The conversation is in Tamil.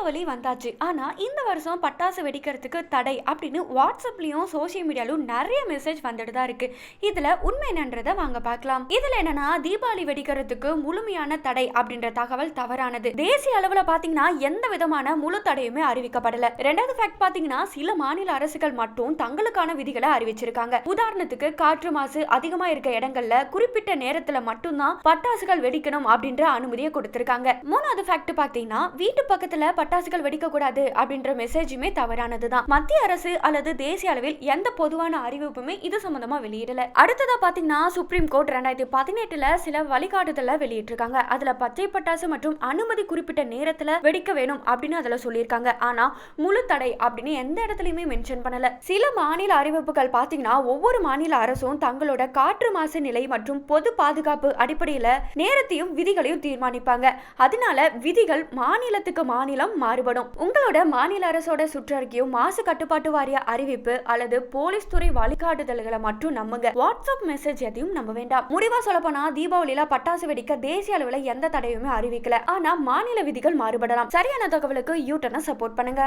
தீபாவளி வந்தாச்சு. ஆனா இந்த வருஷம் பட்டாசு வெடிக்கிறதுக்கு தடை அப்படின்னு வாட்ஸ்அப்லயும் சோசியல் மீடியாலும் நிறைய மெசேஜ் வந்துட்டு தான் இருக்கு. இதுல உண்மை என்னன்றத வாங்க பார்க்கலாம். இதுல என்னன்னா, தீபாவளி வெடிக்கிறதுக்கு முழுமையான தடை அப்படின்ற தகவல் தவறானது. தேசிய அளவுல பாத்தீங்கன்னா எந்த விதமான முழு தடையுமே அறிவிக்கப்படல. ரெண்டாவது ஃபேக்ட் பாத்தீங்கன்னா, சில மாநில அரசுகள் மட்டும் தங்களுக்கான விதிகளை அறிவிச்சிருக்காங்க. உதாரணத்துக்கு காற்று மாசு அதிகமா இருக்க இடங்கள்ல குறிப்பிட்ட நேரத்துல மட்டும்தான் பட்டாசுகள் வெடிக்கணும் அப்படின்ற அனுமதியை கொடுத்திருக்காங்க. மூணாவது ஃபேக்ட் பாத்தீங்கன்னா, வீட்டு பக்கத்துல பட்டாசுகள் வெடிக்க கூடாது அப்படின்ற மெசேஜுமே தவறானதுதான். மத்திய அரசு அல்லது தேசிய அளவில் எந்த பொதுவான அறிவிப்புமே இது சம்பந்தமா வெளியிடல. அடுத்ததா பாத்தீங்கன்னா, சுப்ரீம் கோர்ட் 2018ல சில வழிகாட்டுதல வெளியிட்டிருக்காங்க. அதுல பச்சை பட்டாசு மற்றும் அனுமதி குறிப்பிட்ட நேரத்துல வெடிக்க வேணும் அப்படின்னு அதுல சொல்லியிருக்காங்க. ஆனா முழு தடை அப்படின்னு எந்த இடத்துலயுமே மென்ஷன் பண்ணல. சில மாநில அறிவிப்புகள் பாத்தீங்கன்னா, ஒவ்வொரு மாநில அரசும் தங்களோட காற்று மாசு நிலை மற்றும் பொது பாதுகாப்பு அடிப்படையில நேரத்தையும் விதிகளையும் தீர்மானிப்பாங்க. அதனால விதிகள் மாநிலத்துக்கு மாநிலம் மாறுபடும். உங்களோட மாநில அரசோட சுற்றறிக்கையும் மாசு கட்டுப்பாட்டு வாரிய அறிவிப்பு அல்லது போலீஸ் துறை வழிகாட்டுதல்களை மட்டும் நம்புங்க. வாட்ஸ்அப் மெசேஜ் எதையும் நம்ப வேண்டாம். முடிவா சொல்லப்போனா, தீபாவளியில பட்டாசு வெடிக்க தேசிய அளவில் எந்த தடையுமே அறிவிக்கல. ஆனா மாநில விதிகள் மாறுபடலாம். சரியான தகவலுக்கு யூ டர்னை சப்போர்ட் பண்ணுங்க.